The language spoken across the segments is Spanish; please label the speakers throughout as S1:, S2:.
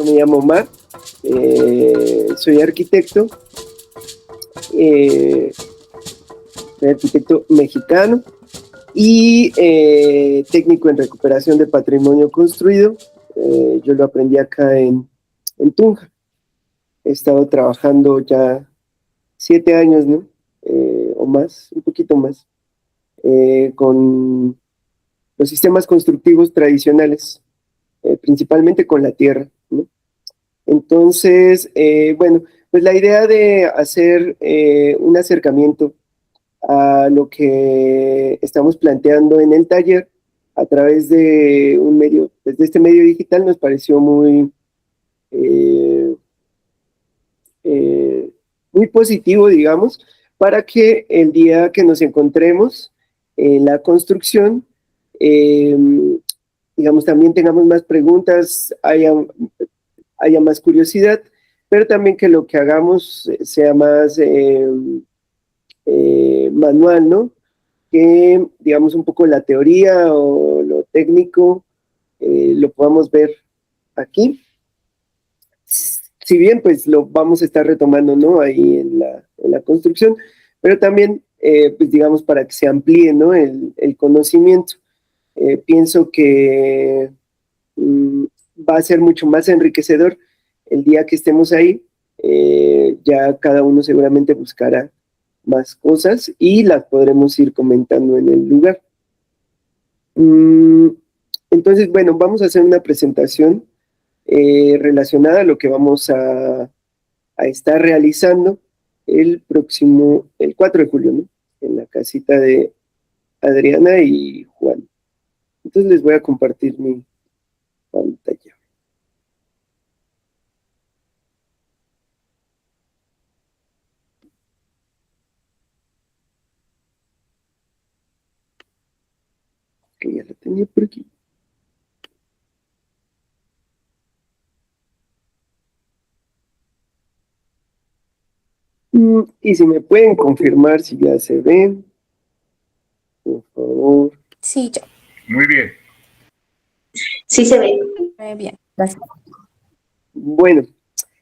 S1: yo me llamo Omar, soy arquitecto, eh, soy arquitecto mexicano y técnico en recuperación de patrimonio construido. Yo lo aprendí acá en Tunja. He estado trabajando ya 7 años, ¿no? O más, un poquito más, con los sistemas constructivos tradicionales, principalmente con la tierra, ¿no? Entonces, bueno, pues la idea de hacer un acercamiento a lo que estamos planteando en el taller a través de un medio, pues de este medio digital nos pareció eh, eh, muy positivo, digamos, para que el día que nos encontremos en la construcción, eh, digamos, también tengamos más preguntas, haya más curiosidad, pero también que lo que hagamos sea más manual, ¿no? Que, digamos, un poco la teoría o lo técnico lo podamos ver aquí. Si bien, pues lo vamos a estar retomando, ¿no? Ahí en la construcción, pero también, pues digamos, para que se amplíe, ¿no? El conocimiento. Pienso que mm, va a ser mucho más enriquecedor el día que estemos ahí. Ya cada uno seguramente buscará más cosas y las podremos ir comentando en el lugar. Mm, entonces, bueno, vamos a hacer una presentación relacionada a lo que vamos a estar realizando el 4 de julio, ¿no? En la casita de Adriana y Juan. Entonces les voy a compartir mi pantalla. Que ya la tenía por aquí. Y si me pueden confirmar si ya se ven, por favor.
S2: Sí, yo.
S3: Muy bien.
S4: Sí se ve.
S2: Muy bien, gracias.
S1: Bueno,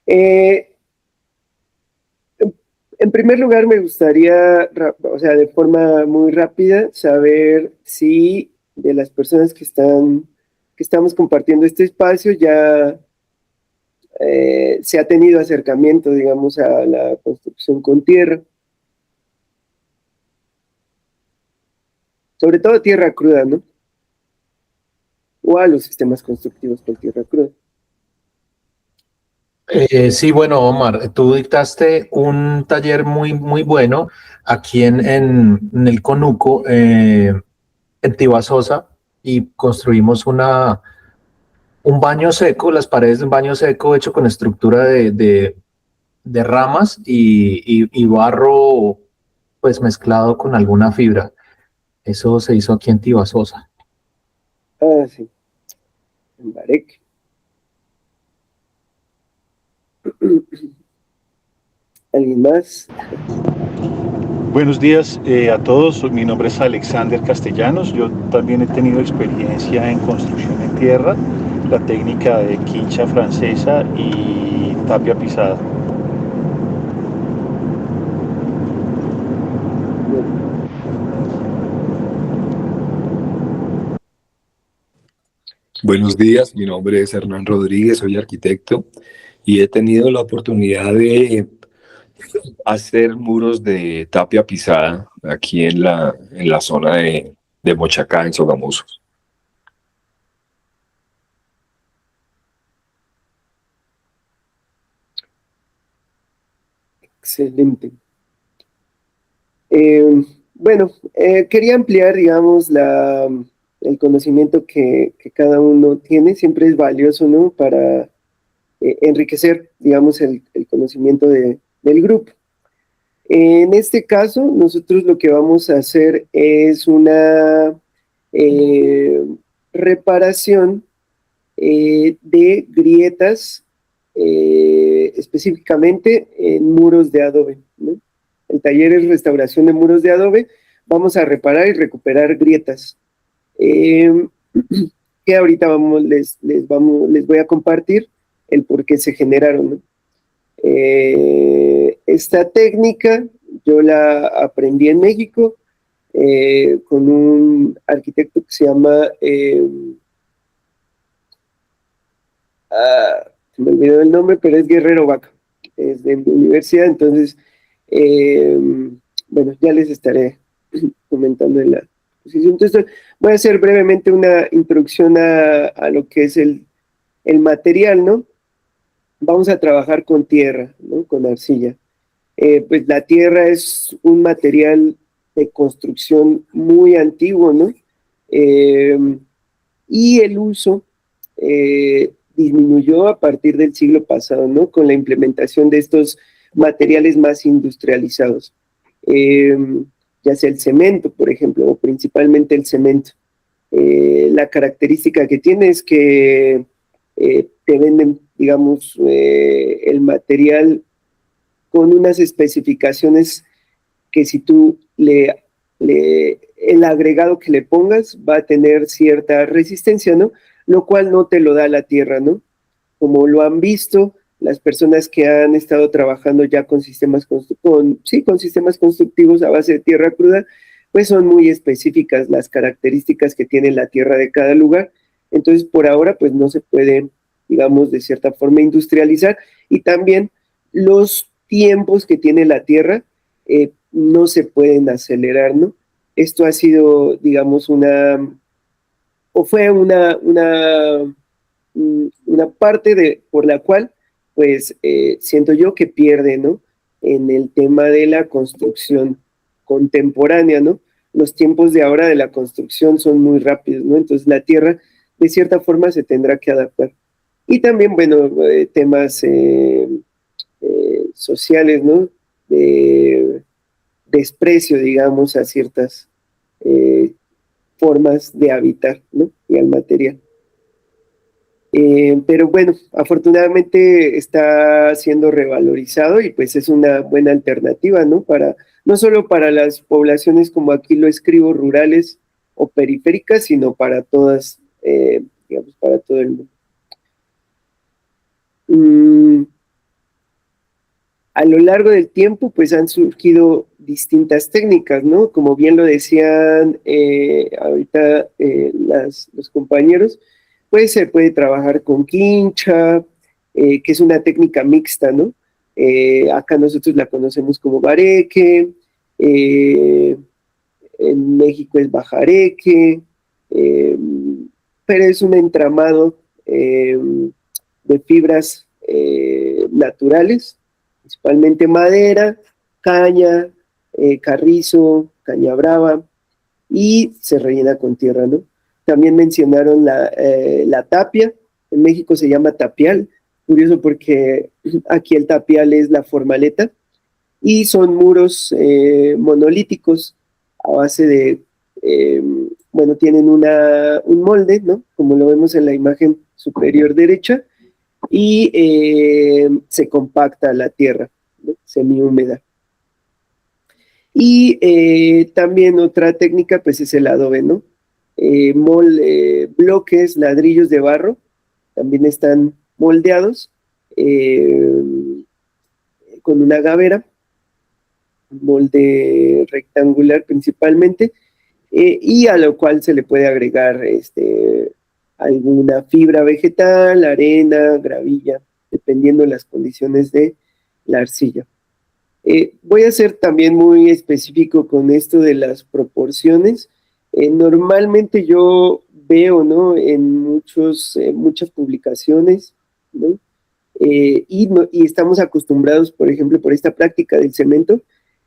S1: en primer lugar me gustaría, o sea, de forma muy rápida, saber si de las personas que estamos compartiendo este espacio ya se ha tenido acercamiento, digamos, a la construcción con tierra. Sobre todo tierra cruda, ¿no? O a los sistemas constructivos con tierra cruda.
S5: Sí, bueno, Omar, tú dictaste un taller muy bueno aquí en el Conuco, en Tibasosa, y construimos un baño seco, las paredes de un baño seco hecho con estructura de ramas y barro pues mezclado con alguna fibra. Eso se hizo aquí en Tibasosa.
S1: Ah, sí. En Bareque. ¿Alguien más?
S6: Buenos días a todos, mi nombre es Alexander Castellanos, yo también he tenido experiencia en construcción en tierra, la técnica de quincha francesa y tapia pisada.
S7: Buenos días, mi nombre es Hernán Rodríguez, soy arquitecto y he tenido la oportunidad de hacer muros de tapia pisada aquí en la zona de Bochacá, en Sogamoso.
S1: Excelente. Bueno, quería ampliar, digamos, el conocimiento que cada uno tiene. Siempre es valioso, ¿no? Para enriquecer, digamos, el conocimiento del grupo. En este caso, nosotros lo que vamos a hacer es una reparación de grietas, específicamente en muros de adobe, ¿no? El taller es restauración de muros de adobe. Vamos a reparar y recuperar grietas. Que ahorita les voy a compartir el por qué se generaron, ¿no? Esta técnica yo la aprendí en México con un arquitecto que se llama, se me olvidó el nombre, pero es Guerrero Vaca, es de mi universidad, entonces, bueno, ya les estaré comentando en la exposición. Entonces, voy a hacer brevemente una introducción a lo que es el material, ¿no? Vamos a trabajar con tierra, ¿no? Con arcilla. Pues la tierra es un material de construcción muy antiguo, ¿no? Y el uso disminuyó a partir del siglo pasado, ¿no? Con la implementación de estos materiales más industrializados. Ya sea el cemento, por ejemplo, o principalmente el cemento. La característica que tiene es que te venden, digamos, el material con unas especificaciones que si tú el agregado que le pongas va a tener cierta resistencia, ¿no? Lo cual no te lo da la tierra, ¿no? Como lo han visto las personas que han estado trabajando ya con sistemas constructivos a base de tierra cruda, pues son muy específicas las características que tiene la tierra de cada lugar. Entonces, por ahora, pues no se puede, digamos, de cierta forma industrializar. Y también los tiempos que tiene la tierra no se pueden acelerar, ¿no? Esto ha sido, digamos, fue una parte por la cual, pues, siento yo que pierde, ¿no? En el tema de la construcción contemporánea, ¿no? Los tiempos de ahora de la construcción son muy rápidos, ¿no? Entonces la tierra, de cierta forma, se tendrá que adaptar. Y también, bueno, temas sociales, ¿no? De desprecio, digamos, a ciertas formas de habitar, ¿no? Y al material. Pero bueno, afortunadamente está siendo revalorizado y pues es una buena alternativa, ¿no? No solo para las poblaciones, como aquí lo escribo, rurales o periféricas, sino para todas, digamos, para todo el mundo. A lo largo del tiempo, pues han surgido distintas técnicas, ¿no? Como bien lo decían ahorita los compañeros, pues se puede trabajar con quincha, que es una técnica mixta, ¿no? Acá nosotros la conocemos como bareque, en México es bajareque, pero es un entramado de fibras naturales, principalmente madera, caña, carrizo, caña brava, y se rellena con tierra, ¿no? También mencionaron la tapia, en México se llama tapial, curioso porque aquí el tapial es la formaleta, y son muros monolíticos a base de, bueno, tienen un molde, ¿no? Como lo vemos en la imagen superior derecha, y se compacta la tierra, ¿no? Semihúmeda. Y también otra técnica, pues es el adobe, ¿no? Bloques, ladrillos de barro, también están moldeados con una gavera, molde rectangular principalmente, y a lo cual se le puede agregar alguna fibra vegetal, arena, gravilla, dependiendo de las condiciones de la arcilla. Voy a ser también muy específico con esto de las proporciones. Normalmente yo veo, ¿no? En muchas publicaciones, ¿no? Y estamos acostumbrados, por ejemplo, por esta práctica del cemento,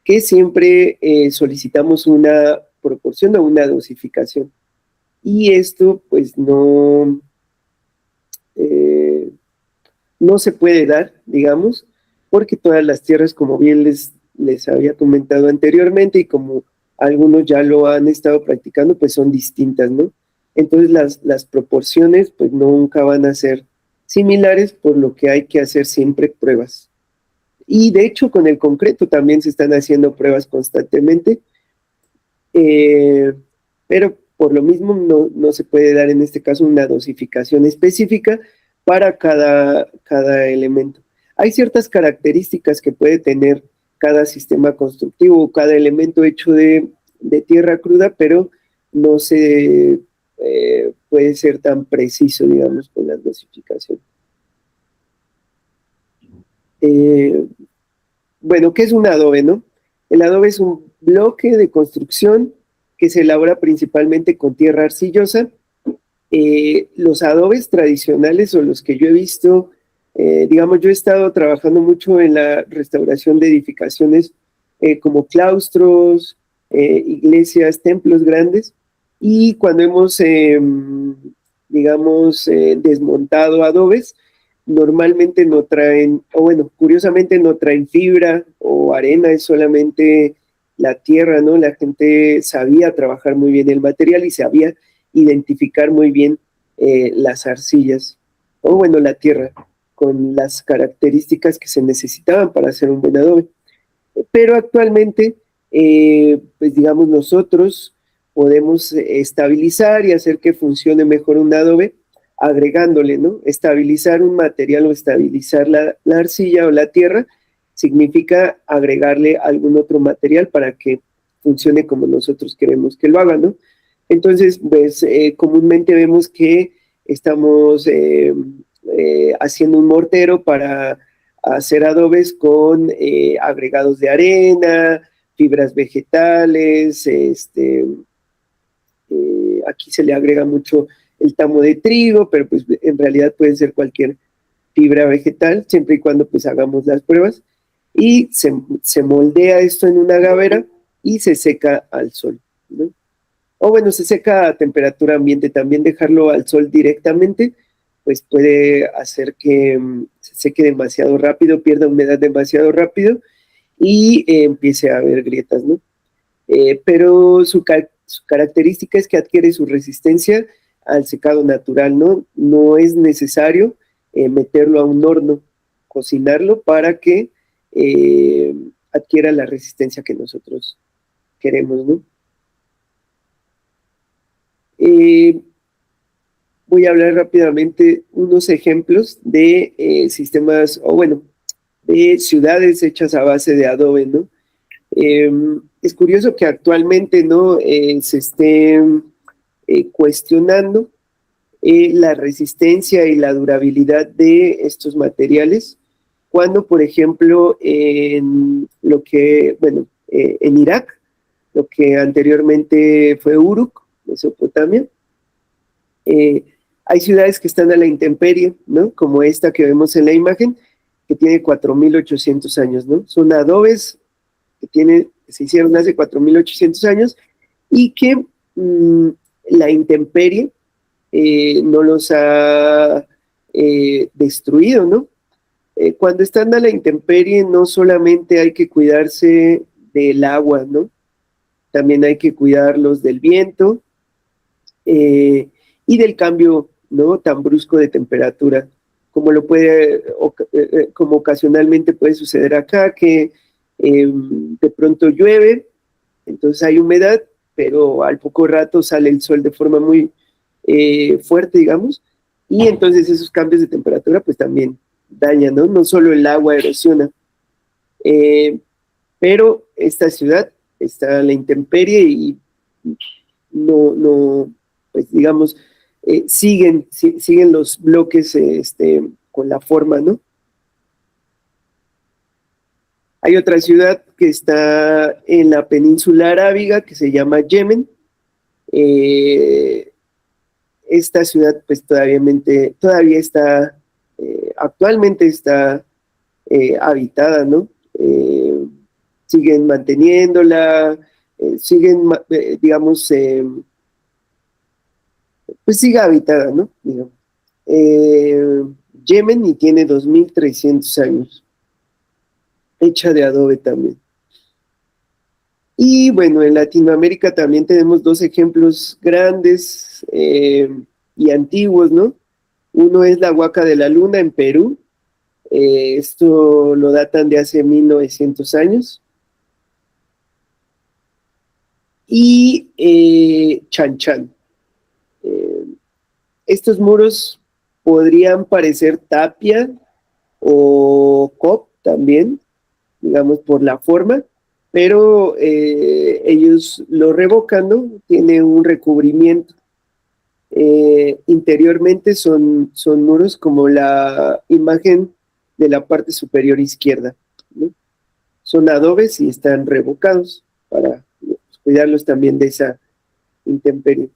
S1: que siempre solicitamos una proporción o una dosificación. Y esto, pues, no se puede dar, digamos, porque todas las tierras, como bien les había comentado anteriormente, y como algunos ya lo han estado practicando, pues son distintas, ¿no? Entonces las proporciones, pues nunca van a ser similares, por lo que hay que hacer siempre pruebas. Y de hecho, con el concreto también se están haciendo pruebas constantemente, pero por lo mismo no se puede dar en este caso una dosificación específica, para cada elemento. Hay ciertas características que puede tener cada sistema constructivo, cada elemento hecho de tierra cruda, pero no se puede ser tan preciso, digamos, con las dosificaciones. Bueno, ¿qué es un adobe, no? El adobe es un bloque de construcción que se elabora principalmente con tierra arcillosa. Los adobes tradicionales o los que yo he visto, digamos, yo he estado trabajando mucho en la restauración de edificaciones como claustros, iglesias, templos grandes, y cuando hemos, digamos, desmontado adobes, normalmente no traen, o bueno, curiosamente no traen fibra o arena, es solamente la tierra, ¿no? La gente sabía trabajar muy bien el material y sabía identificar muy bien las arcillas, o bueno, la tierra, con las características que se necesitaban para hacer un buen adobe. Pero actualmente, pues digamos, nosotros podemos estabilizar y hacer que funcione mejor un adobe agregándole, ¿no? Estabilizar un material o estabilizar la arcilla o la tierra significa agregarle algún otro material para que funcione como nosotros queremos que lo haga, ¿no? Entonces, pues comúnmente vemos que estamos haciendo un mortero para hacer adobes con agregados de arena, fibras vegetales, aquí se le agrega mucho el tamo de trigo, pero pues en realidad puede ser cualquier fibra vegetal, siempre y cuando pues hagamos las pruebas, y se moldea esto en una gavera y se seca al sol, ¿no? O bueno, se seca a temperatura ambiente, también dejarlo al sol directamente, pues puede hacer que se seque demasiado rápido, pierda humedad demasiado rápido y empiece a haber grietas, ¿no? Pero su característica es que adquiere su resistencia al secado natural, ¿no? No es necesario meterlo a un horno, cocinarlo para que adquiera la resistencia que nosotros queremos, ¿no? Voy a hablar rápidamente unos ejemplos de sistemas, o bueno, de ciudades hechas a base de adobe, ¿no? Es curioso que actualmente, ¿no? Se esté cuestionando la resistencia y la durabilidad de estos materiales, cuando, por ejemplo, en lo que, bueno, en Irak, lo que anteriormente fue Uruk, Mesopotamia, hay ciudades que están a la intemperie, ¿no? Como esta que vemos en la imagen, que tiene 4.800 años, ¿no? Son adobes que se hicieron hace 4.800 años y que la intemperie no los ha destruido, ¿no? Cuando están a la intemperie no solamente hay que cuidarse del agua, ¿no? También hay que cuidarlos del viento y del cambio, ¿no? Tan brusco de temperatura, como como ocasionalmente puede suceder acá, que de pronto llueve, entonces hay humedad, pero al poco rato sale el sol de forma muy fuerte, digamos, y entonces esos cambios de temperatura pues también dañan, ¿no? No solo el agua erosiona, pero esta ciudad está a la intemperie y no pues digamos, siguen los bloques con la forma, ¿no? Hay otra ciudad que está en la península arábiga que se llama Yemen. Esta ciudad pues todavía está, actualmente está habitada, ¿no? Siguen manteniéndola, digamos, pues sigue habitada, ¿no? Digamos. Yemen y tiene 2.300 años, hecha de adobe también. Y bueno, en Latinoamérica también tenemos dos ejemplos grandes y antiguos, ¿no? Uno es la Huaca de la Luna en Perú. Esto lo datan de hace 1.900 años. Y Chan Chan. Estos muros podrían parecer tapia o COP también, digamos, por la forma, pero ellos lo revocan, ¿no? Tiene un recubrimiento. Interiormente son muros como la imagen de la parte superior izquierda, ¿no? Son adobes y están revocados para cuidarlos también de esa intemperie.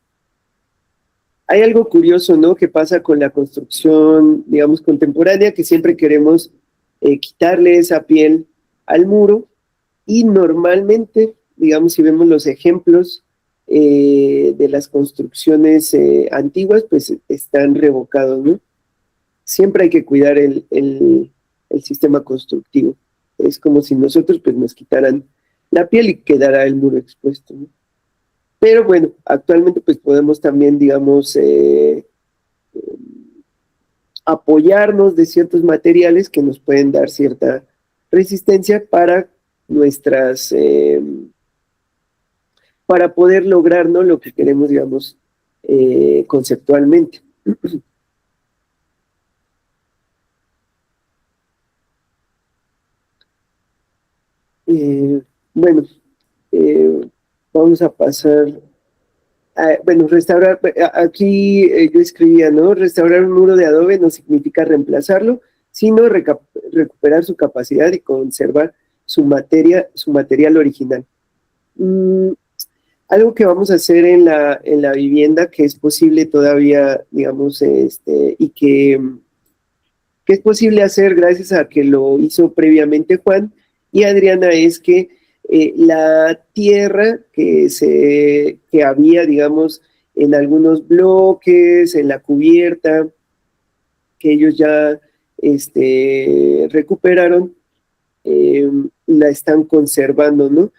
S1: Hay algo curioso, ¿no?, que pasa con la construcción, digamos, contemporánea, que siempre queremos quitarle esa piel al muro, y normalmente, digamos, si vemos los ejemplos de las construcciones antiguas, pues están revocados, ¿no? Siempre hay que cuidar el sistema constructivo. Es como si nosotros pues nos quitaran la piel y quedara el muro expuesto, ¿no? Pero bueno, actualmente pues podemos también, digamos, apoyarnos de ciertos materiales que nos pueden dar cierta resistencia para nuestras, para poder lograr, ¿no?, lo que queremos, digamos, conceptualmente. Bueno, vamos a pasar. Bueno, restaurar, aquí yo escribía, ¿no? Restaurar un muro de adobe no significa reemplazarlo, sino recuperar su capacidad y conservar su material original. Algo que vamos a hacer en la vivienda, que es posible todavía, digamos, y que es posible hacer gracias a que lo hizo previamente Juan y Adriana, es que la tierra que había, digamos, en algunos bloques, en la cubierta, que ellos ya recuperaron, la están conservando, ¿no?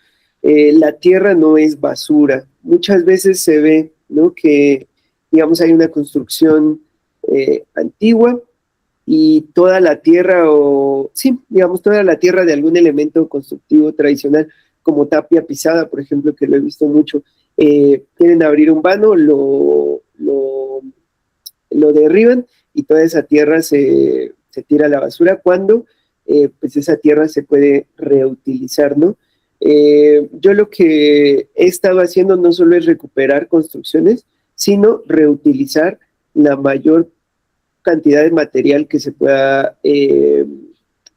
S1: La tierra no es basura. Muchas veces se ve, ¿no?, que, digamos, hay una construcción antigua, y toda la tierra, sí, digamos, toda la tierra de algún elemento constructivo tradicional, como tapia pisada, por ejemplo, que lo he visto mucho, quieren abrir un vano, lo derriban, y toda esa tierra se tira a la basura, cuando pues esa tierra se puede reutilizar, ¿no? Yo lo que he estado haciendo no solo es recuperar construcciones, sino reutilizar la mayor cantidad de material que se pueda,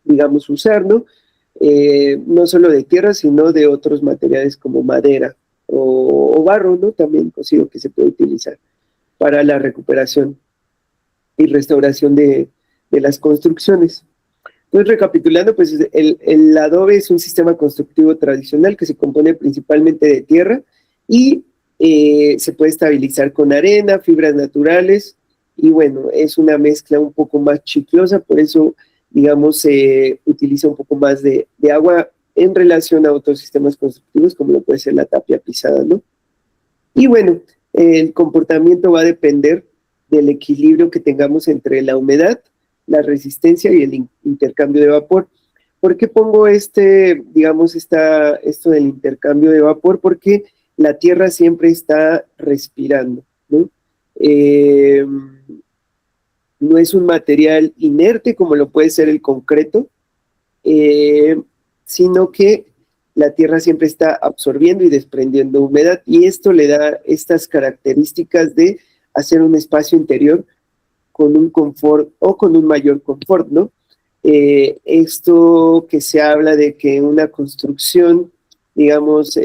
S1: digamos, usar, ¿no? No solo de tierra, sino de otros materiales como madera o barro, ¿no? También consigo que se puede utilizar para la recuperación y restauración de las construcciones. Entonces, recapitulando, pues el adobe es un sistema constructivo tradicional que se compone principalmente de tierra y se puede estabilizar con arena, fibras naturales, y bueno, es una mezcla un poco más chiclosa, por eso, digamos, se utiliza un poco más de agua en relación a otros sistemas constructivos, como lo puede ser la tapia pisada, ¿no? Y bueno, el comportamiento va a depender del equilibrio que tengamos entre la humedad, la resistencia y el intercambio de vapor. ¿Por qué pongo digamos, esto del intercambio de vapor? Porque la tierra siempre está respirando, ¿no? No es un material inerte como lo puede ser el concreto, sino que la tierra siempre está absorbiendo y desprendiendo humedad, y esto le da estas características de hacer un espacio interior con un confort o con un mayor confort, ¿no? Esto que se habla de que una construcción, digamos,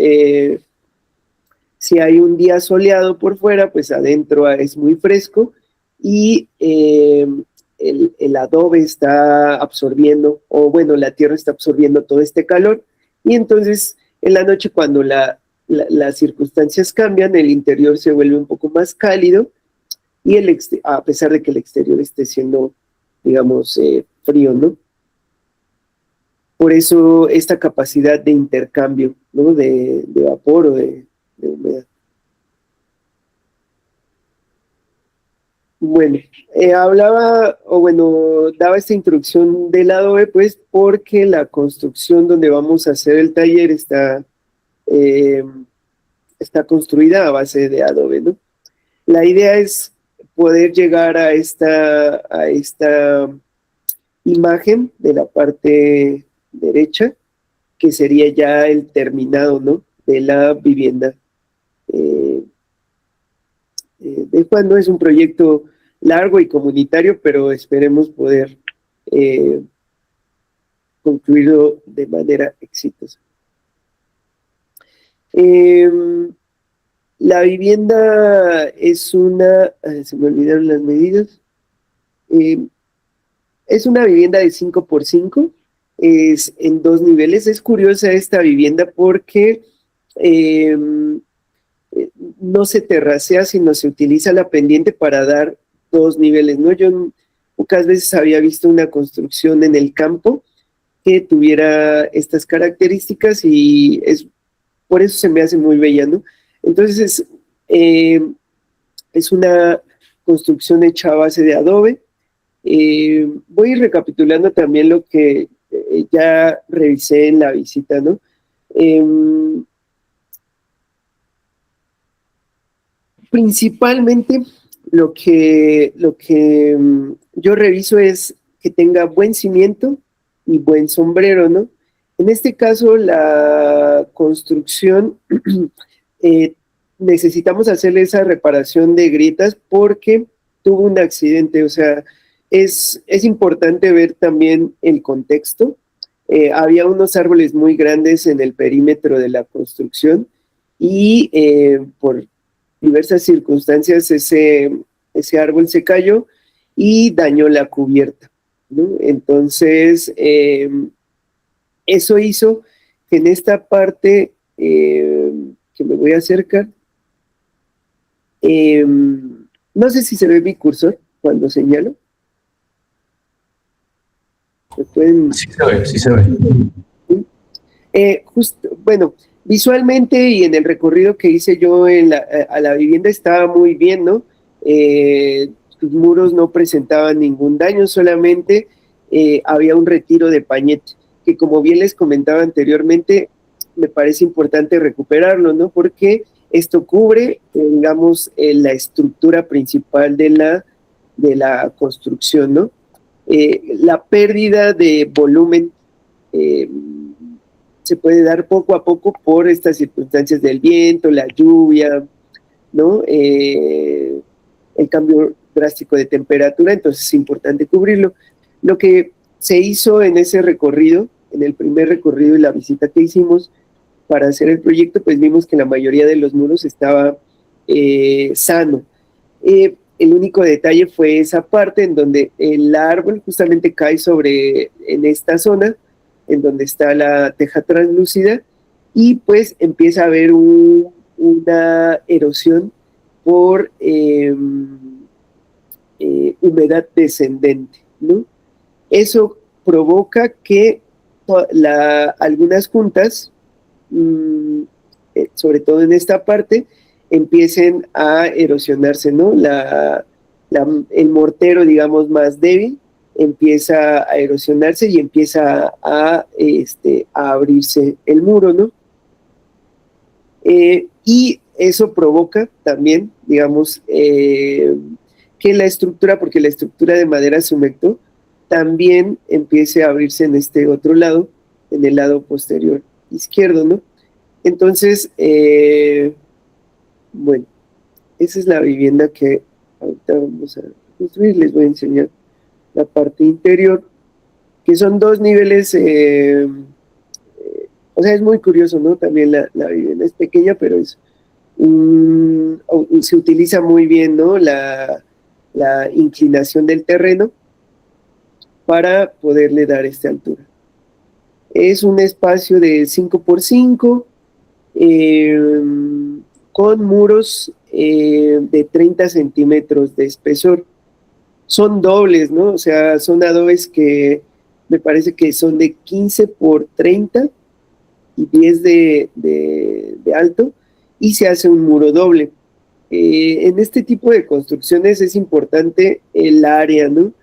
S1: si hay un día soleado por fuera, pues adentro es muy fresco, y el adobe está absorbiendo, o bueno, la tierra está absorbiendo todo este calor, y entonces en la noche, cuando las circunstancias cambian, el interior se vuelve un poco más cálido, y a pesar de que el exterior esté siendo, digamos, frío, ¿no? Por eso esta capacidad de intercambio, ¿no?, de vapor o de humedad. Bueno, daba esta introducción del adobe, pues, porque la construcción donde vamos a hacer el taller está construida a base de adobe, ¿no? La idea es poder llegar a esta imagen de la parte derecha, que sería ya el terminado, ¿no?, de la vivienda de Juan. No es un proyecto largo y comunitario, pero esperemos poder concluirlo de manera exitosa. La vivienda es una, se me olvidaron las medidas, es una vivienda de 5x5, es en 2 niveles. Es curiosa esta vivienda porque no se terracea, sino se utiliza la pendiente para dar 2 niveles, ¿no? Yo pocas veces había visto una construcción en el campo que tuviera estas características, y por eso se me hace muy bella, ¿no? Entonces es una construcción hecha a base de adobe. Voy a ir recapitulando también lo que ya revisé en la visita, ¿no? Principalmente lo que yo reviso es que tenga buen cimiento y buen sombrero, ¿no? En este caso, la construcción, necesitamos hacerle esa reparación de grietas porque tuvo un accidente. O sea, es importante ver también el contexto. Había unos árboles muy grandes en el perímetro de la construcción, y por diversas circunstancias ese árbol se cayó y dañó la cubierta, ¿no? Entonces, eso hizo que en esta parte que me voy a acercar, no sé si se ve mi cursor cuando señalo.
S5: Sí se ve, sí se ve.
S1: Bueno, visualmente y en el recorrido que hice yo a la vivienda estaba muy bien, ¿no? Sus muros no presentaban ningún daño, solamente había un retiro de pañete, que como bien les comentaba anteriormente, me parece importante recuperarlo, ¿no? Porque esto cubre, digamos, la estructura principal de la construcción, ¿no? La pérdida de volumen se puede dar poco a poco por estas circunstancias del viento, la lluvia, ¿no? El cambio drástico de temperatura. Entonces es importante cubrirlo. Lo que se hizo en ese recorrido, en el primer recorrido y la visita que hicimos para hacer el proyecto, pues vimos que la mayoría de los muros estaba sano. El único detalle fue esa parte en donde el árbol justamente cae en esta zona, en donde está la teja translúcida, y pues empieza a haber una erosión por humedad descendente, ¿no? Eso provoca que algunas juntas, sobre todo en esta parte, empiecen a erosionarse, ¿no? El mortero, digamos, más débil empieza a erosionarse y empieza a abrirse el muro, ¿no? Y eso provoca también, digamos, que la estructura, porque la estructura de madera se humectó, también empiece a abrirse en este otro lado, en el lado posterior izquierdo, ¿no? Entonces, bueno, esa es la vivienda que ahorita vamos a construir. Les voy a enseñar la parte interior, que son 2 niveles. O sea, es muy curioso, ¿no? También la vivienda es pequeña, pero se utiliza muy bien, ¿no?, la inclinación del terreno para poderle dar esta altura. Es un espacio de 5x5, con muros de 30 centímetros de espesor. Son dobles, ¿no? O sea, son adobes que me parece que son de 15x30 y 10 de alto, y se hace un muro doble. En este tipo de construcciones es importante el área, ¿no?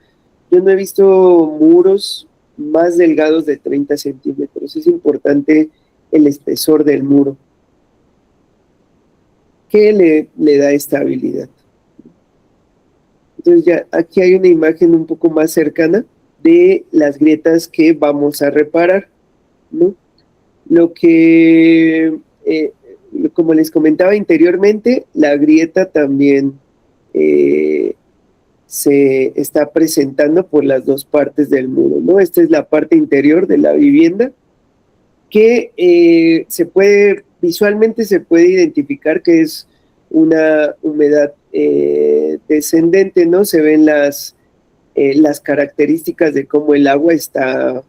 S1: Yo no he visto muros más delgados de 30 centímetros. Es importante el espesor del muro, que le da estabilidad. Entonces ya aquí hay una imagen un poco más cercana de las grietas que vamos a reparar, ¿no? Lo que, como les comentaba anteriormente, la grieta también se está presentando por las dos partes del muro, ¿no? Esta es la parte interior de la vivienda que visualmente se puede identificar que es una humedad descendente, ¿no? Se ven las características de cómo el agua está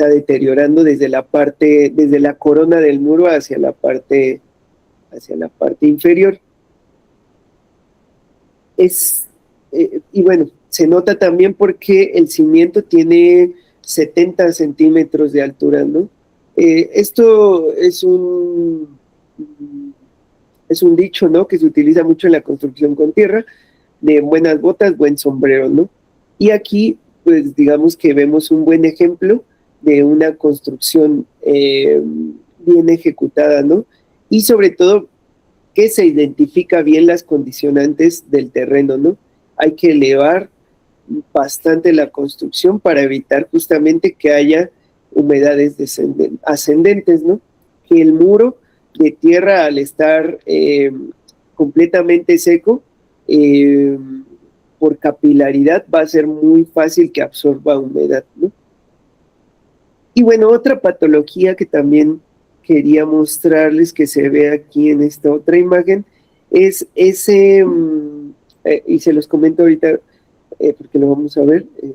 S1: deteriorando desde la corona del muro hacia la parte inferior. Y bueno, se nota también porque el cimiento tiene 70 centímetros de altura, ¿no? Esto es un dicho, ¿no? Que se utiliza mucho en la construcción con tierra, de buenas botas, buen sombrero, ¿no? Y aquí, pues digamos que vemos un buen ejemplo de una construcción bien ejecutada, ¿no? Y sobre todo que se identifica bien las condicionantes del terreno, ¿no? Hay que elevar bastante la construcción para evitar justamente que haya humedades ascendentes, ¿no? Que el muro de tierra, al estar completamente seco, por capilaridad va a ser muy fácil que absorba humedad, ¿no? Y bueno, otra patología que también quería mostrarles, que se ve aquí en esta otra imagen, es ese, y se los comento ahorita porque lo vamos a ver en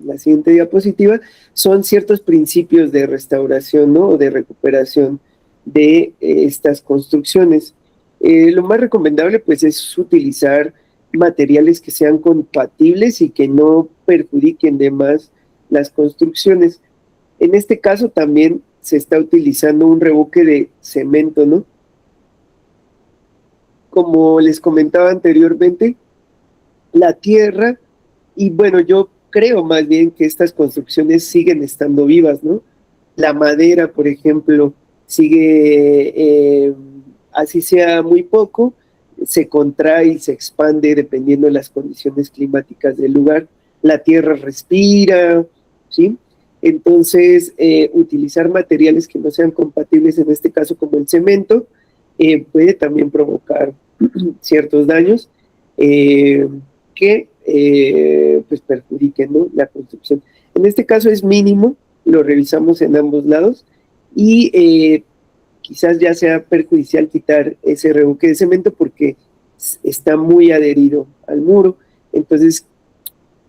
S1: la siguiente diapositiva, son ciertos principios de restauración, ¿no? O de recuperación de estas construcciones. Lo más recomendable pues es utilizar materiales que sean compatibles y que no perjudiquen de más las construcciones. En este caso también se está utilizando un revoque de cemento, ¿no? Como les comentaba anteriormente, la tierra, y bueno, yo creo más bien que estas construcciones siguen estando vivas, ¿no? La madera, por ejemplo, sigue, así sea muy poco, se contrae y se expande dependiendo de las condiciones climáticas del lugar. La tierra respira, ¿sí? Entonces, utilizar materiales que no sean compatibles, en este caso como el cemento, puede también provocar ciertos daños que pues perjudiquen, ¿no? La construcción. En este caso es mínimo, lo revisamos en ambos lados y quizás ya sea perjudicial quitar ese revoque de cemento porque está muy adherido al muro. Entonces,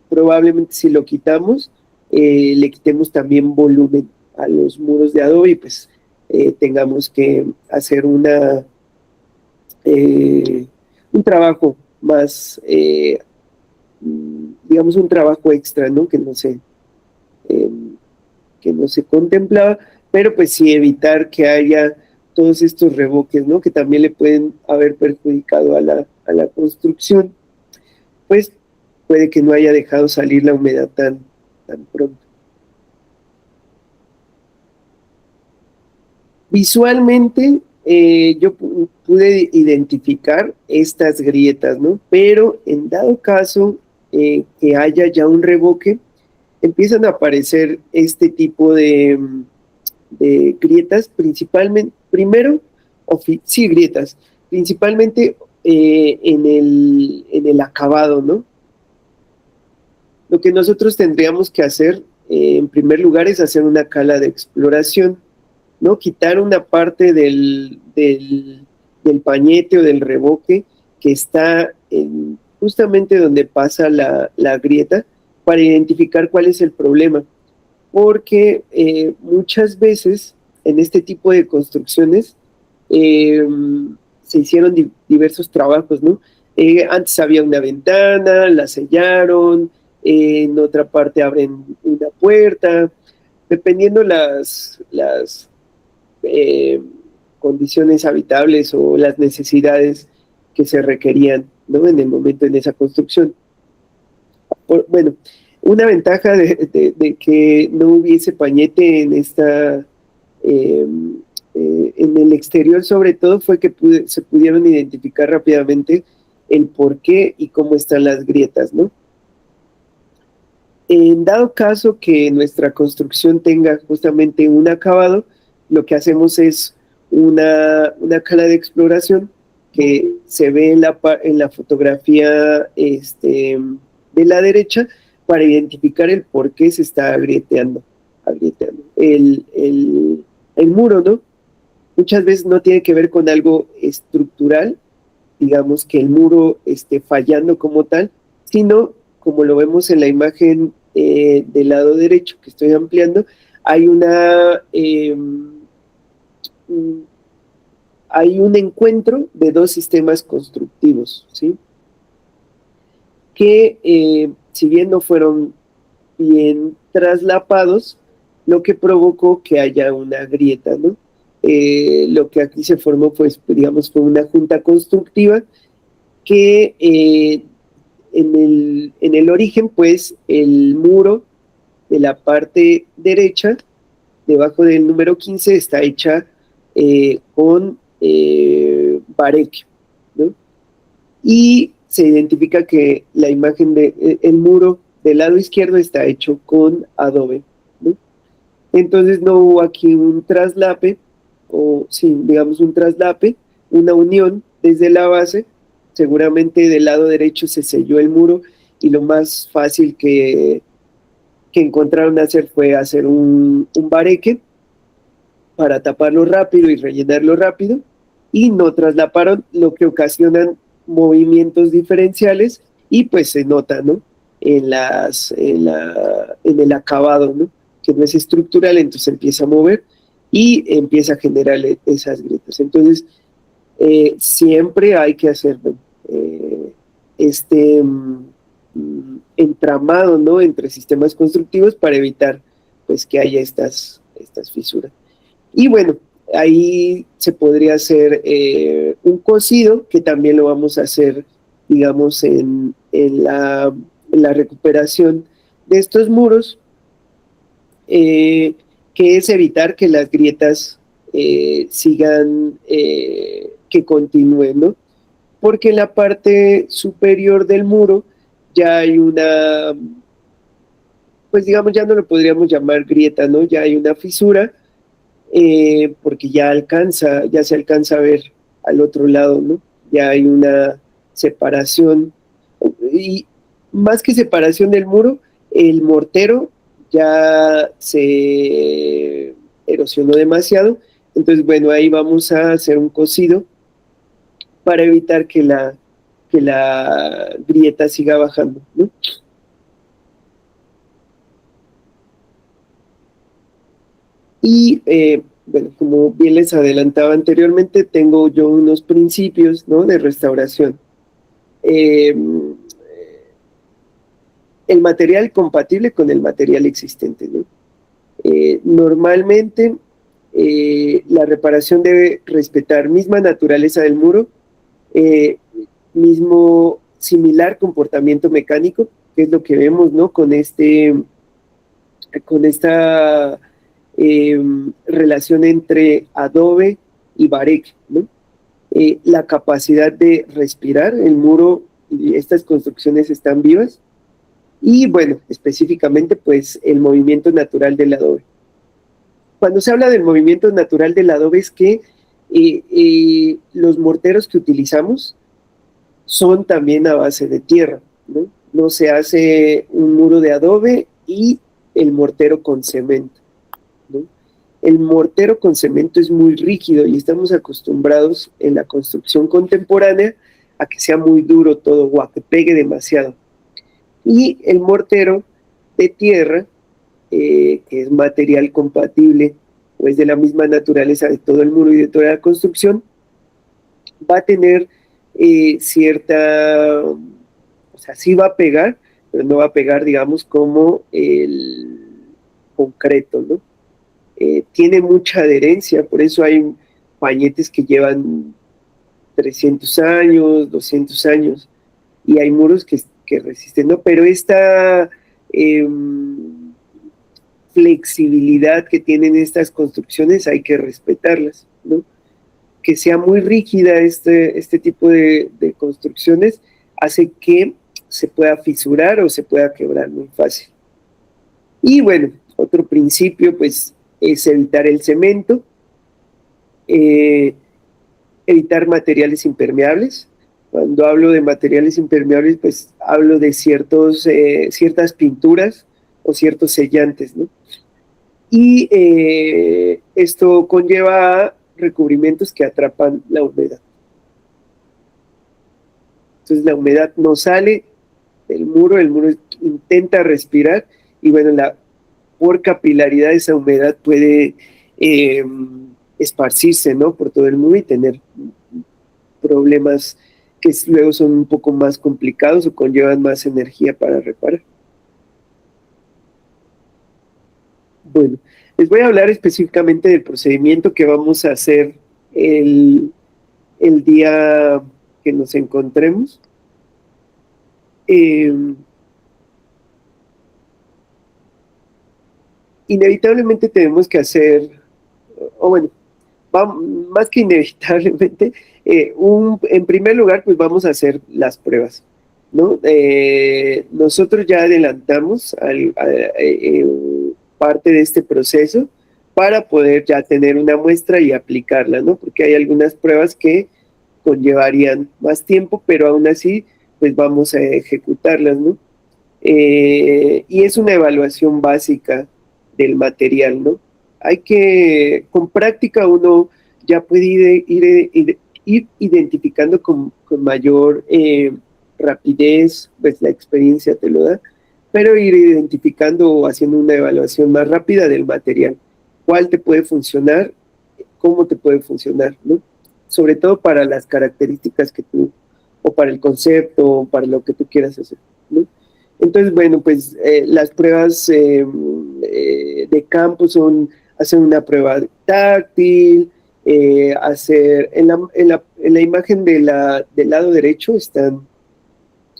S1: probablemente si lo quitamos, le quitemos también volumen a los muros de adobe y pues tengamos que hacer un trabajo más, digamos un trabajo extra, ¿no? Que no se contemplaba, pero pues sí evitar que haya todos estos revoques, ¿no? Que también le pueden haber perjudicado a la construcción, pues puede que no haya dejado salir la humedad tan pronto. Visualmente, yo pude identificar estas grietas, ¿no? Pero en dado caso que haya ya un revoque, empiezan a aparecer este tipo de grietas, principalmente, grietas, principalmente en el acabado, ¿no? Lo que nosotros tendríamos que hacer, en primer lugar, es hacer una cala de exploración, ¿no? Quitar una parte del pañete o del revoque que está justamente donde pasa la grieta para identificar cuál es el problema. Porque muchas veces en este tipo de construcciones se hicieron diversos trabajos, ¿no? Antes había una ventana, la sellaron, en otra parte abren una puerta, dependiendo las condiciones habitables o las necesidades que se requerían, ¿no? En el momento en esa construcción. Bueno, una ventaja de que no hubiese pañete en en el exterior sobre todo fue que se pudieron identificar rápidamente el por qué y cómo están las grietas, ¿no? En dado caso que nuestra construcción tenga justamente un acabado, lo que hacemos es una cala de exploración que se ve en la fotografía de la derecha para identificar el por qué se está agrieteando el muro, ¿no? Muchas veces no tiene que ver con algo estructural, digamos que el muro esté fallando como tal, sino como lo vemos en la imagen del lado derecho que estoy ampliando, hay hay un encuentro de dos sistemas constructivos, ¿sí? Que si bien no fueron bien traslapados, lo que provocó que haya una grieta, ¿no? Lo que aquí se formó, pues, digamos, fue una junta constructiva que en el origen, pues, el muro de la parte derecha, debajo del número 15, está hecha con bareque, ¿no? Y se identifica que la imagen del muro del lado izquierdo está hecho con adobe, ¿no? Entonces no hubo aquí un traslape, o sí, digamos un traslape, una unión desde la base. Seguramente del lado derecho se selló el muro y lo más fácil que encontraron hacer fue hacer un bareque para taparlo rápido y rellenarlo rápido, y no traslaparon, lo que ocasionan movimientos diferenciales y pues se nota, ¿no? En el acabado, ¿no? Que no es estructural, entonces empieza a mover y empieza a generar esas grietas. Entonces, siempre hay que hacer este entramado, ¿no? Entre sistemas constructivos para evitar pues que haya estas fisuras. Y bueno, ahí se podría hacer un cosido, que también lo vamos a hacer, digamos, en la recuperación de estos muros, que es evitar que las grietas sigan, que continúen, ¿no? Porque en la parte superior del muro ya hay pues digamos, ya no lo podríamos llamar grieta, ¿no? Ya hay una fisura, porque ya se alcanza a ver al otro lado, ¿no? Ya hay una separación, y más que separación del muro, el mortero ya se erosionó demasiado. Entonces, bueno, ahí vamos a hacer un cosido para evitar que la grieta siga bajando, ¿no? Y bueno, como bien les adelantaba anteriormente, tengo yo unos principios, ¿no? De restauración. El material compatible con el material existente, ¿no? Normalmente la reparación debe respetar misma naturaleza del muro, mismo similar comportamiento mecánico, que es lo que vemos, ¿no? Con esta relación entre adobe y bareque, ¿no? La capacidad de respirar, el muro y estas construcciones están vivas, y bueno, específicamente pues el movimiento natural del adobe. Cuando se habla del movimiento natural del adobe es que los morteros que utilizamos son también a base de tierra, ¿no? No se hace un muro de adobe y el mortero con cemento, ¿no? El mortero con cemento es muy rígido y estamos acostumbrados en la construcción contemporánea a que sea muy duro todo o a que pegue demasiado. Y el mortero de tierra, que es material compatible o es de la misma naturaleza de todo el muro y de toda la construcción, va a tener cierta, o sea, sí va a pegar, pero no va a pegar, digamos, como el concreto, ¿no? Tiene mucha adherencia, por eso hay pañetes que llevan 300 años, 200 años, y hay muros que resisten, ¿no? Pero esta flexibilidad que tienen estas construcciones hay que respetarlas, ¿no? que sea muy rígida este tipo de construcciones hace que se pueda fisurar o se pueda quebrar muy fácil. Y bueno, otro principio pues es evitar el cemento, evitar materiales impermeables. Cuando hablo de materiales impermeables, pues hablo de ciertas pinturas o ciertos sellantes, ¿no? Y esto conlleva a recubrimientos que atrapan la humedad. Entonces la humedad no sale del muro, el muro intenta respirar y bueno, por capilaridad esa humedad puede esparcirse, ¿no?, por todo el muro y tener problemas que luego son un poco más complicados o conllevan más energía para reparar. Bueno, les voy a hablar específicamente del procedimiento que vamos a hacer el día que nos encontremos. Inevitablemente tenemos que hacer, o bueno, más que inevitablemente, en primer lugar, pues vamos a hacer las pruebas, ¿no? Nosotros ya adelantamos parte de este proceso para poder ya tener una muestra y aplicarla, ¿no? Porque hay algunas pruebas que conllevarían más tiempo, pero aún así, pues vamos a ejecutarlas, ¿no? Y es una evaluación básica del material, ¿no? Con práctica uno ya puede ir identificando con mayor rapidez, pues la experiencia te lo da, pero ir identificando o haciendo una evaluación más rápida del material. ¿Cuál te puede funcionar? ¿Cómo te puede funcionar, ¿no? Sobre todo para las características o para el concepto, o para lo que tú quieras hacer, ¿no? Entonces, bueno, pues las pruebas de campo son hacer una prueba táctil, en la imagen del lado derecho están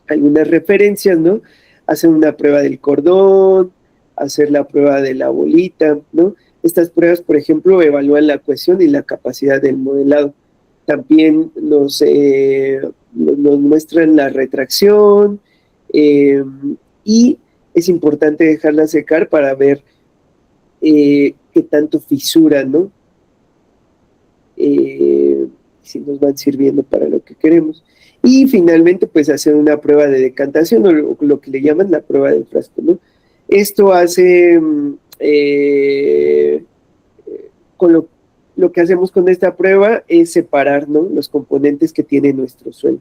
S1: algunas referencias, ¿no? Hacer una prueba del cordón, hacer la prueba de la bolita, ¿no? Estas pruebas, por ejemplo, evalúan la cohesión y la capacidad del modelado. También nos muestran la retracción, y es importante dejarla secar para ver qué tanto fisura, ¿no? Si nos van sirviendo para lo que queremos. Y finalmente, pues hacer una prueba de decantación o lo que le llaman la prueba del frasco, ¿no? Esto hace, con lo que hacemos con esta prueba es separar, ¿no?, los componentes que tiene nuestro suelo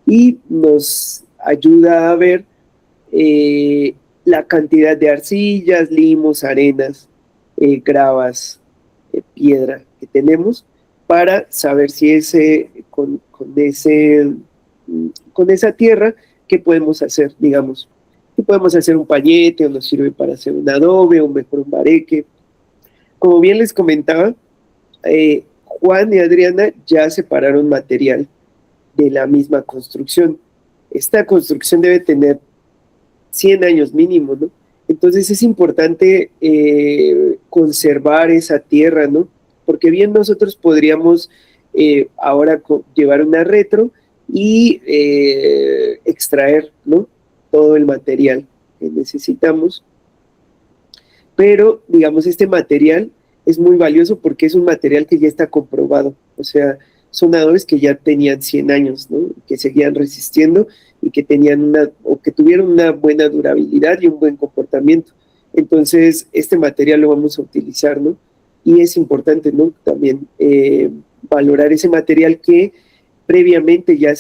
S1: y nos ayuda a ver la cantidad de arcillas, limos, arenas, gravas, piedra que tenemos para saber si con esa tierra, ¿qué podemos hacer? Digamos, si podemos hacer un pañete o nos sirve para hacer un adobe o mejor un bareque. Como bien les comentaba, Juan y Adriana ya separaron material de la misma construcción. Esta construcción debe tener 100 años mínimo, ¿no? Entonces es importante conservar esa tierra, ¿no? Porque bien nosotros podríamos ahora llevar una retro y extraer, ¿no?, todo el material que necesitamos. Pero, digamos, este material es muy valioso porque es un material que ya está comprobado. O sea, son adobes que ya tenían 100 años, ¿no?, que seguían resistiendo y que que tuvieron una buena durabilidad y un buen comportamiento. Entonces, este material lo vamos a utilizar, ¿no? Y es importante, ¿no?, también valorar ese material que previamente ya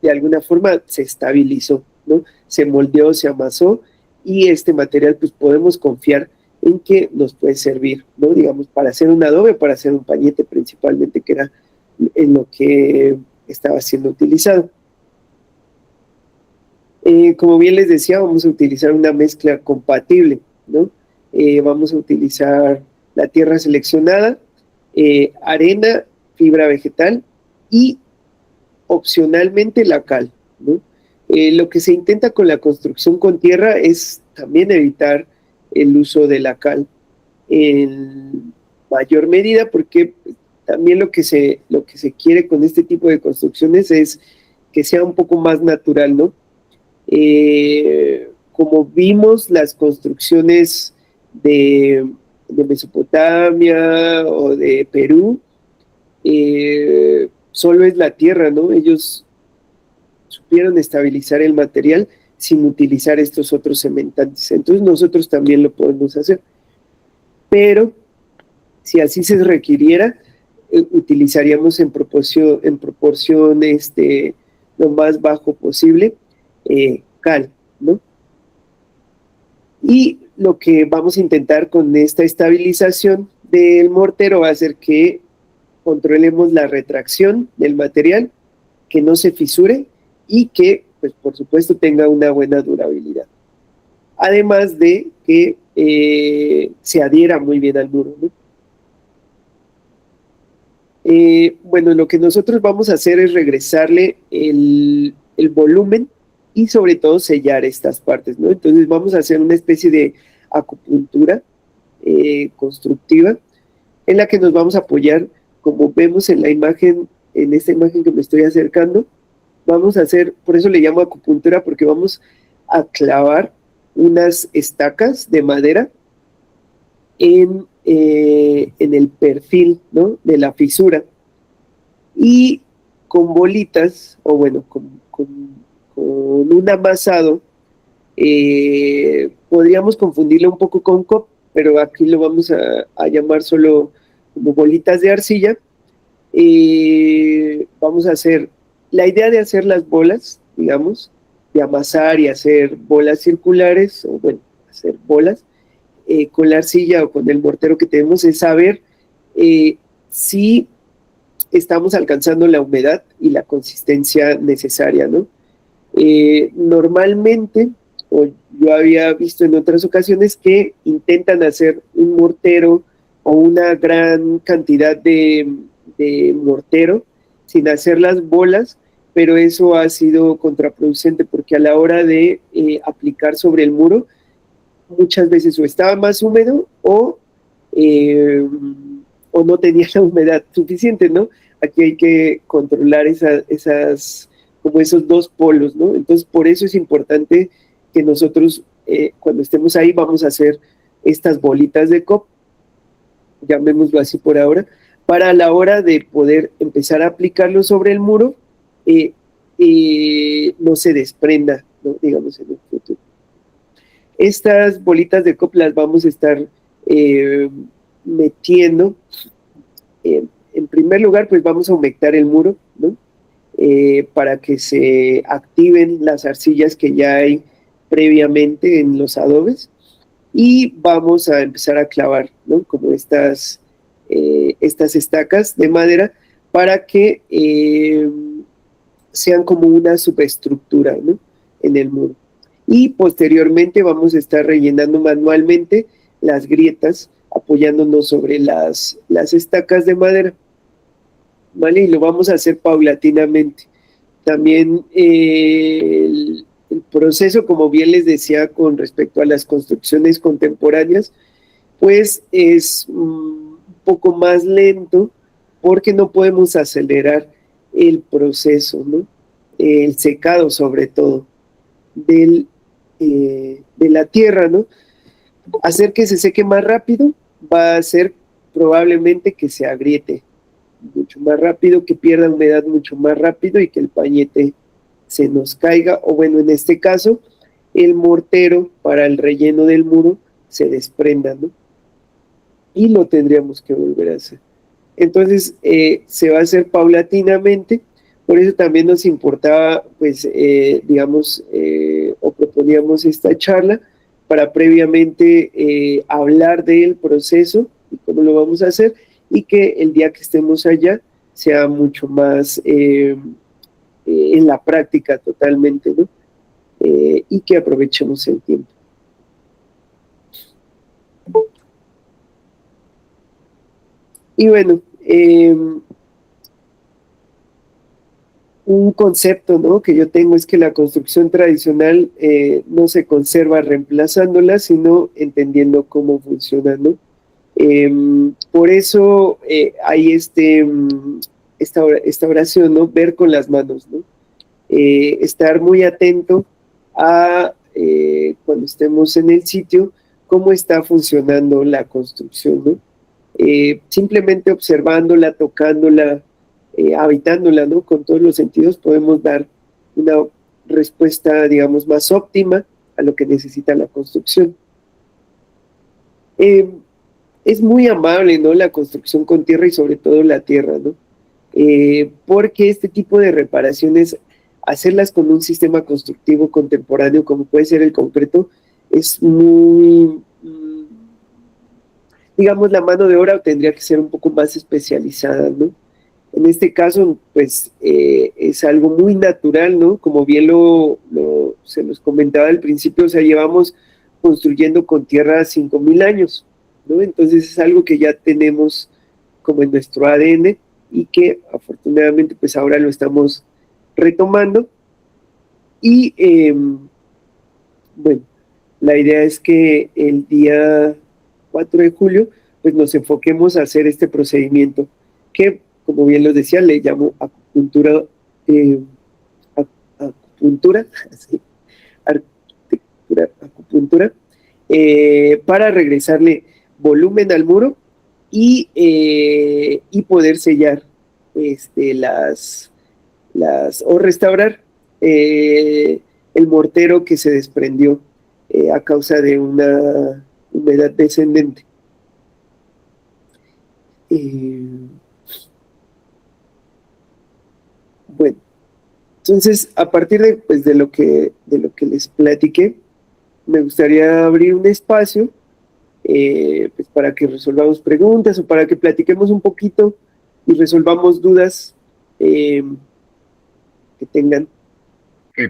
S1: de alguna forma se estabilizó, ¿no? Se moldeó, se amasó, y este material pues podemos confiar en que nos puede servir, ¿no? Digamos, para hacer un adobe, para hacer un pañete principalmente, que era en lo que estaba siendo utilizado. Como bien les decía, vamos a utilizar una mezcla compatible, ¿no? Vamos a utilizar la tierra seleccionada, arena, fibra vegetal y opcionalmente la cal, ¿no? Lo que se intenta con la construcción con tierra es también evitar el uso de la cal en mayor medida, porque también lo que se quiere con este tipo de construcciones es que sea un poco más natural, ¿no? Como vimos las construcciones de Mesopotamia o de Perú, solo es la tierra, ¿no? Ellos supieron estabilizar el material sin utilizar estos otros cementantes. Entonces nosotros también lo podemos hacer. Pero si así se requiriera, utilizaríamos en proporción lo más bajo posible cal, ¿no? Y lo que vamos a intentar con esta estabilización del mortero va a ser que controlemos la retracción del material, que no se fisure y que, pues, por supuesto, tenga una buena durabilidad. Además de que se adhiera muy bien al muro, ¿no? Bueno, lo que nosotros vamos a hacer es regresarle el volumen y sobre todo sellar estas partes, ¿no? Entonces vamos a hacer una especie de acupuntura constructiva en la que nos vamos a apoyar, como vemos en la imagen, en esta imagen que me estoy acercando. Vamos a hacer, por eso le llamo acupuntura, porque vamos a clavar unas estacas de madera en el perfil, ¿no?, de la fisura, y con bolitas, o bueno, con un amasado, podríamos confundirlo un poco con COP, pero aquí lo vamos a llamar solo como bolitas de arcilla. Vamos a hacer, la idea de hacer las bolas, digamos, de amasar y hacer bolas circulares, o bueno, hacer bolas, con la arcilla o con el mortero que tenemos, es saber si estamos alcanzando la humedad y la consistencia necesaria, ¿no? Normalmente, o yo había visto en otras ocasiones, que intentan hacer un mortero o una gran cantidad de mortero sin hacer las bolas, pero eso ha sido contraproducente porque a la hora de aplicar sobre el muro, muchas veces o estaba más húmedo o no tenía la humedad suficiente, ¿no? Aquí hay que controlar como esos dos polos, ¿no? Entonces, por eso es importante que nosotros, cuando estemos ahí, vamos a hacer estas bolitas de COP, llamémoslo así por ahora, para la hora de poder empezar a aplicarlo sobre el muro, no se desprenda, ¿no?, digamos, en el futuro. Estas bolitas de COP las vamos a estar metiendo. En primer lugar, pues vamos a humectar el muro, ¿no?, para que se activen las arcillas que ya hay previamente en los adobes, y vamos a empezar a clavar, ¿no?, como estas estacas de madera para que sean como una superestructura, ¿no?, en el muro. Y posteriormente vamos a estar rellenando manualmente las grietas, apoyándonos sobre las estacas de madera, ¿vale? Y lo vamos a hacer paulatinamente. También el proceso, como bien les decía, con respecto a las construcciones contemporáneas, pues es un poco más lento porque no podemos acelerar el proceso, ¿no?, el secado sobre todo de la tierra, ¿no? Hacer que se seque más rápido va a hacer probablemente que se agriete mucho más rápido, que pierda humedad mucho más rápido y que el pañete se nos caiga, o bueno, en este caso, el mortero para el relleno del muro se desprenda, ¿no? Y lo tendríamos que volver a hacer. Entonces, se va a hacer paulatinamente. Por eso también nos importaba, pues, digamos, o proponíamos esta charla para previamente hablar del proceso y cómo lo vamos a hacer, y que el día que estemos allá sea mucho más en la práctica totalmente, ¿no? Y que aprovechemos el tiempo. Y bueno, un concepto, ¿no?, que yo tengo es que la construcción tradicional no se conserva reemplazándola, sino entendiendo cómo funciona, ¿no? Por eso hay esta oración, ¿no? Ver con las manos, ¿no? Estar muy atento a cuando estemos en el sitio, cómo está funcionando la construcción, ¿no? Simplemente observándola, tocándola, habitándola, ¿no? Con todos los sentidos podemos dar una respuesta, digamos, más óptima a lo que necesita la construcción. Es muy amable, ¿no? La construcción con tierra y sobre todo la tierra, ¿no? Porque este tipo de reparaciones, hacerlas con un sistema constructivo contemporáneo como puede ser el concreto, es muy, digamos, la mano de obra tendría que ser un poco más especializada, ¿no? En este caso, pues, es algo muy natural, ¿no? Como bien se nos comentaba al principio, o sea, llevamos construyendo con tierra 5.000 años, ¿no? Entonces es algo que ya tenemos como en nuestro ADN y que afortunadamente pues ahora lo estamos retomando. Y bueno, la idea es que el día 4 de julio pues nos enfoquemos a hacer este procedimiento que, como bien lo decía, le llamo acupuntura, acupuntura, sí, acupuntura, para regresarle volumen al muro y poder sellar o restaurar el mortero que se desprendió a causa de una humedad descendente. Bueno, entonces a partir de lo que les platiqué, me gustaría abrir un espacio pues para que resolvamos preguntas o para que platiquemos un poquito y resolvamos dudas que tengan.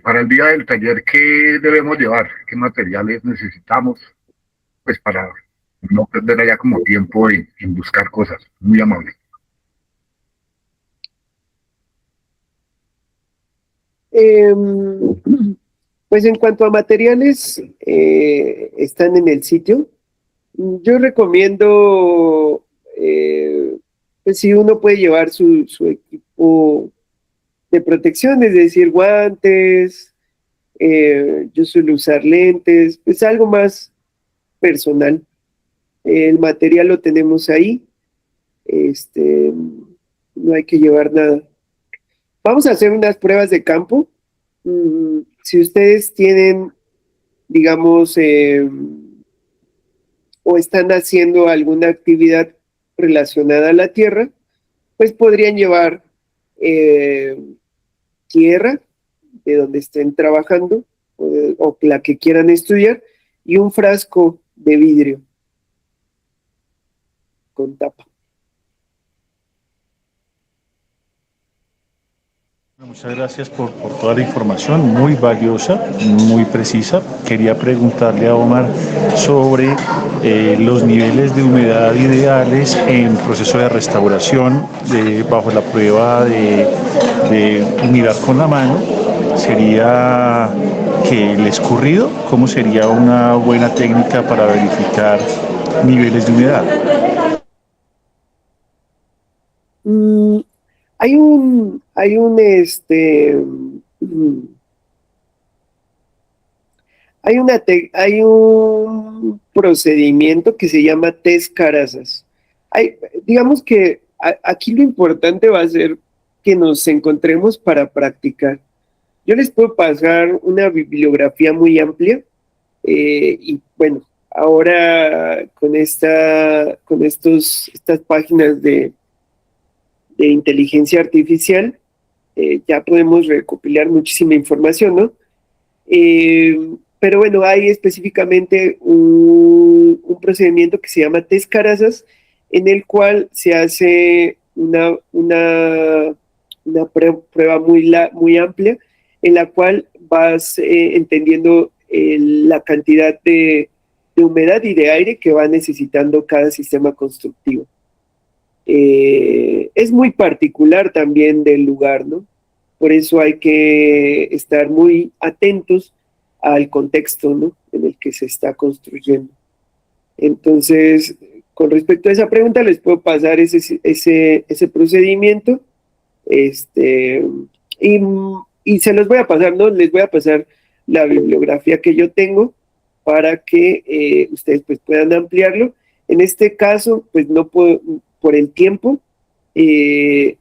S2: Para el día del taller, ¿qué debemos llevar? ¿Qué materiales necesitamos? Pues para no perder allá como tiempo en buscar cosas. Muy amable.
S1: Pues en cuanto a materiales, están en el sitio. Yo recomiendo, pues si uno puede llevar su equipo de protección, es decir, guantes, yo suelo usar lentes, pues algo más personal. El material lo tenemos ahí, no hay que llevar nada. Vamos a hacer unas pruebas de campo. Si ustedes tienen, digamos, o están haciendo alguna actividad relacionada a la tierra, pues podrían llevar tierra de donde estén trabajando o la que quieran estudiar y un frasco de vidrio con tapa.
S6: Muchas gracias por toda la información, muy valiosa, muy precisa. Quería preguntarle a Omar sobre los niveles de humedad ideales en proceso de restauración bajo la prueba de mirar con la mano. ¿Sería que el escurrido? ¿Cómo sería una buena técnica para verificar niveles de humedad?
S1: Hay un procedimiento que se llama test Carasas. Digamos que aquí lo importante va a ser que nos encontremos para practicar. Yo les puedo pasar una bibliografía muy amplia y bueno, ahora con estas páginas de inteligencia artificial, ya podemos recopilar muchísima información, ¿no? Pero bueno, hay específicamente un procedimiento que se llama test Carasas, en el cual se hace una prueba muy amplia, en la cual vas entendiendo la cantidad de humedad y de aire que va necesitando cada sistema constructivo. Es muy particular también del lugar, ¿no? Por eso hay que estar muy atentos al contexto, ¿no?, en el que se está construyendo. Entonces, con respecto a esa pregunta, les puedo pasar ese procedimiento, y se los voy a pasar, ¿no? Les voy a pasar la bibliografía que yo tengo para que ustedes pues puedan ampliarlo. En este caso, pues no puedo, por el tiempo, ese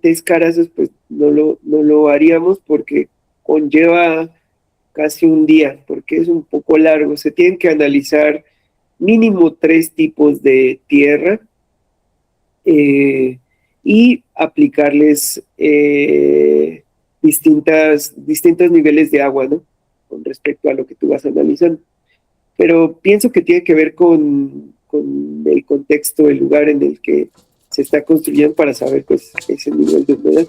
S1: test Carazos pues no lo haríamos porque conlleva casi un día, porque es un poco largo. Se tienen que analizar mínimo 3 tipos de tierra y aplicarles distintos niveles de agua, ¿no? Con respecto a lo que tú vas analizando. Pero pienso que tiene que ver con el contexto, el lugar en el que se está construyendo para saber pues ese nivel de humedad.